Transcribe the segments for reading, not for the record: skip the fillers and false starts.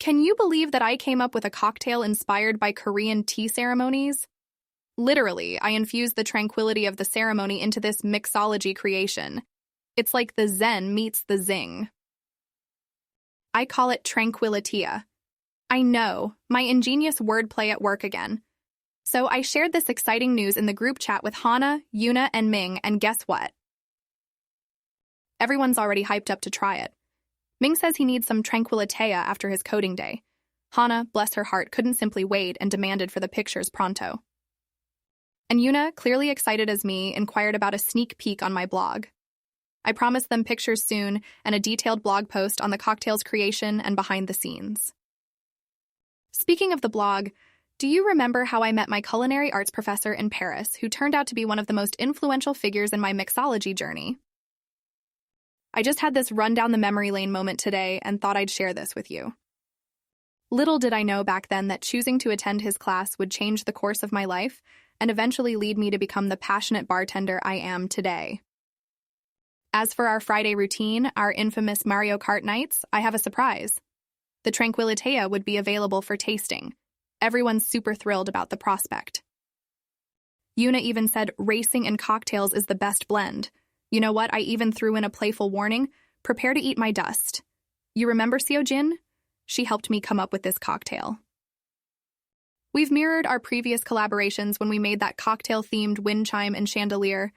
Can you believe that I came up with a cocktail inspired by Korean tea ceremonies? Literally, I infused the tranquility of the ceremony into this mixology creation. It's like the Zen meets the Zing. I call it Tranquilitia. I know, my ingenious wordplay at work again. So I shared this exciting news in the group chat with Hana, Yuna, and Ming, and guess what? Everyone's already hyped up to try it. Ming says he needs some Tranquilitea after his coding day. Hana, bless her heart, couldn't simply wait and demanded for the pictures pronto. And Yuna, clearly excited as me, inquired about a sneak peek on my blog. I promised them pictures soon and a detailed blog post on the cocktail's creation and behind the scenes. Speaking of the blog, do you remember how I met my culinary arts professor in Paris, who turned out to be one of the most influential figures in my mixology journey? I just had this run down the memory lane moment today and thought I'd share this with you. Little did I know back then that choosing to attend his class would change the course of my life and eventually lead me to become the passionate bartender I am today. As for our Friday routine, our infamous Mario Kart nights, I have a surprise. The Tranquilitea would be available for tasting. Everyone's super thrilled about the prospect. Yuna even said racing and cocktails is the best blend. You know what? I even threw in a playful warning, prepare to eat my dust. You remember Seojin? She helped me come up with this cocktail. We've mirrored our previous collaborations when we made that cocktail-themed wind chime and chandelier.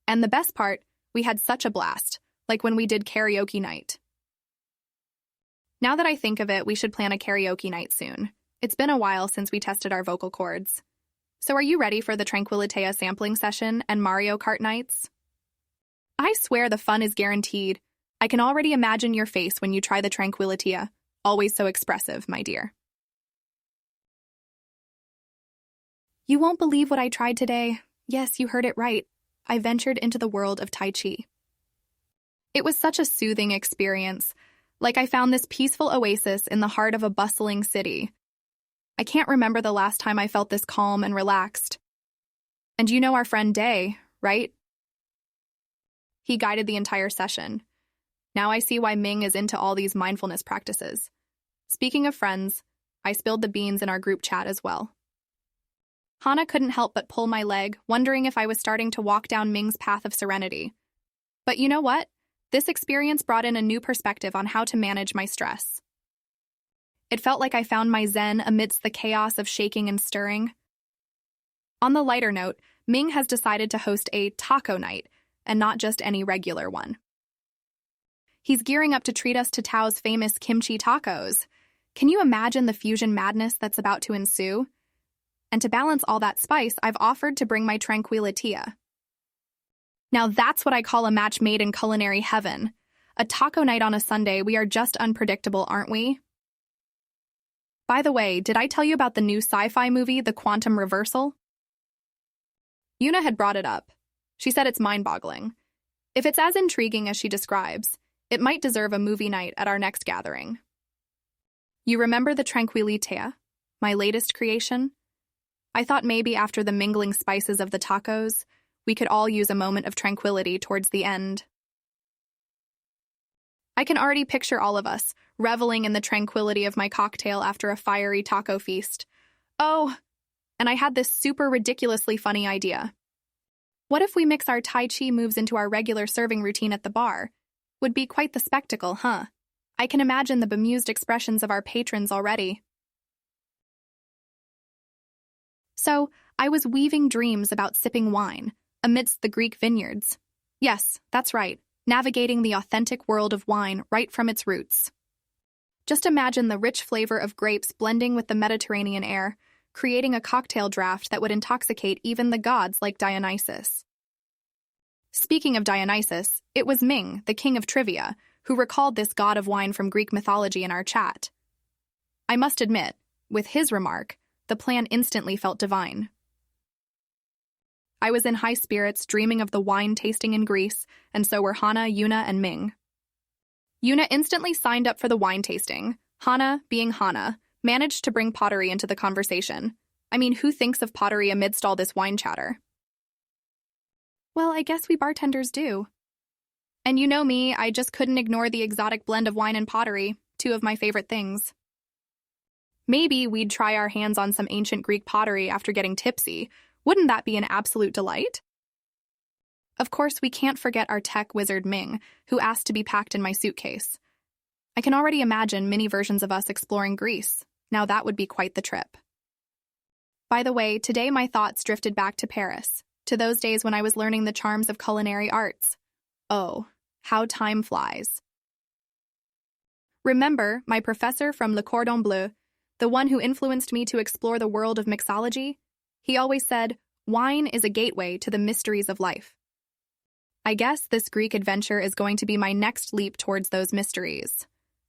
And the best part, we had such a blast, like when we did karaoke night. Now that I think of it, we should plan a karaoke night soon. It's been a while since we tested our vocal cords. So are you ready for the Tranquilitea sampling session and Mario Kart nights? I swear the fun is guaranteed. I can already imagine your face when you try the Tranquilitea. Always so expressive, my dear. You won't believe what I tried today. Yes, you heard it right. I ventured into the world of Tai Chi. It was such a soothing experience, like I found this peaceful oasis in the heart of a bustling city. I can't remember the last time I felt this calm and relaxed. And you know our friend Day, right? He guided the entire session. Now I see why Ming is into all these mindfulness practices. Speaking of friends, I spilled the beans in our group chat as well. Hana couldn't help but pull my leg, wondering if I was starting to walk down Ming's path of serenity. But you know what? This experience brought in a new perspective on how to manage my stress. It felt like I found my zen amidst the chaos of shaking and stirring. On the lighter note, Ming has decided to host a taco night, and not just any regular one. He's gearing up to treat us to Tao's famous kimchi tacos. Can you imagine the fusion madness that's about to ensue? And to balance all that spice, I've offered to bring my Tranquilitea. Now that's what I call a match made in culinary heaven. A taco night on a Sunday, we are just unpredictable, aren't we? By the way, did I tell you about the new sci-fi movie, The Quantum Reversal? Yuna had brought it up. She said it's mind-boggling. If it's as intriguing as she describes, it might deserve a movie night at our next gathering. You remember the Tranquilitea, my latest creation? I thought maybe after the mingling spices of the tacos, we could all use a moment of tranquility towards the end. I can already picture all of us, reveling in the tranquility of my cocktail after a fiery taco feast. Oh, and I had this super ridiculously funny idea. What if we mix our Tai Chi moves into our regular serving routine at the bar? Would be quite the spectacle, huh? I can imagine the bemused expressions of our patrons already. So, I was weaving dreams about sipping wine amidst the Greek vineyards. Yes, that's right, navigating the authentic world of wine right from its roots. Just imagine the rich flavor of grapes blending with the Mediterranean air, creating a cocktail draft that would intoxicate even the gods like Dionysus. Speaking of Dionysus, it was Ming, the king of trivia, who recalled this god of wine from Greek mythology in our chat. I must admit, with his remark, the plan instantly felt divine. I was in high spirits, dreaming of the wine tasting in Greece, and so were Hana, Yuna, and Ming. Yuna instantly signed up for the wine tasting. Hana, being Hana, managed to bring pottery into the conversation. I mean, who thinks of pottery amidst all this wine chatter? Well, I guess we bartenders do. And you know me, I just couldn't ignore the exotic blend of wine and pottery, two of my favorite things. Maybe we'd try our hands on some ancient Greek pottery after getting tipsy. Wouldn't that be an absolute delight? Of course, we can't forget our tech wizard Ming, who asked to be packed in my suitcase. I can already imagine mini versions of us exploring Greece. Now that would be quite the trip. By the way, today my thoughts drifted back to Paris, to those days when I was learning the charms of culinary arts. Oh, how time flies. Remember my professor from Le Cordon Bleu, the one who influenced me to explore the world of mixology? He always said, wine is a gateway to the mysteries of life. I guess this Greek adventure is going to be my next leap towards those mysteries.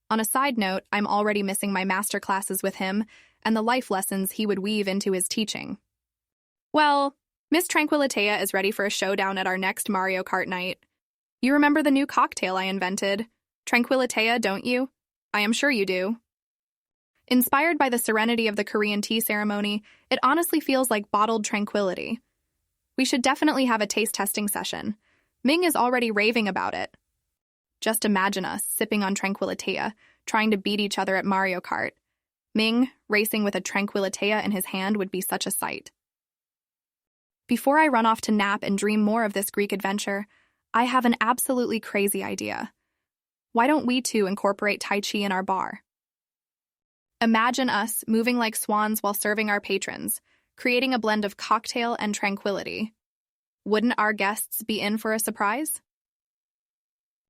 On a side note, I'm already missing my master classes with him and the life lessons he would weave into his teaching. Well, Miss Tranquilitea is ready for a showdown at our next Mario Kart night. You remember the new cocktail I invented? Tranquilitea, don't you? I am sure you do. Inspired by the serenity of the Korean tea ceremony, it honestly feels like bottled tranquility. We should definitely have a taste testing session. Ming is already raving about it. Just imagine us sipping on Tranquilitea, trying to beat each other at Mario Kart. Ming racing with a Tranquilitea in his hand would be such a sight. Before I run off to nap and dream more of this Greek adventure, I have an absolutely crazy idea. Why don't we two incorporate Tai Chi in our bar? Imagine us moving like swans while serving our patrons, creating a blend of cocktail and tranquility. Wouldn't our guests be in for a surprise?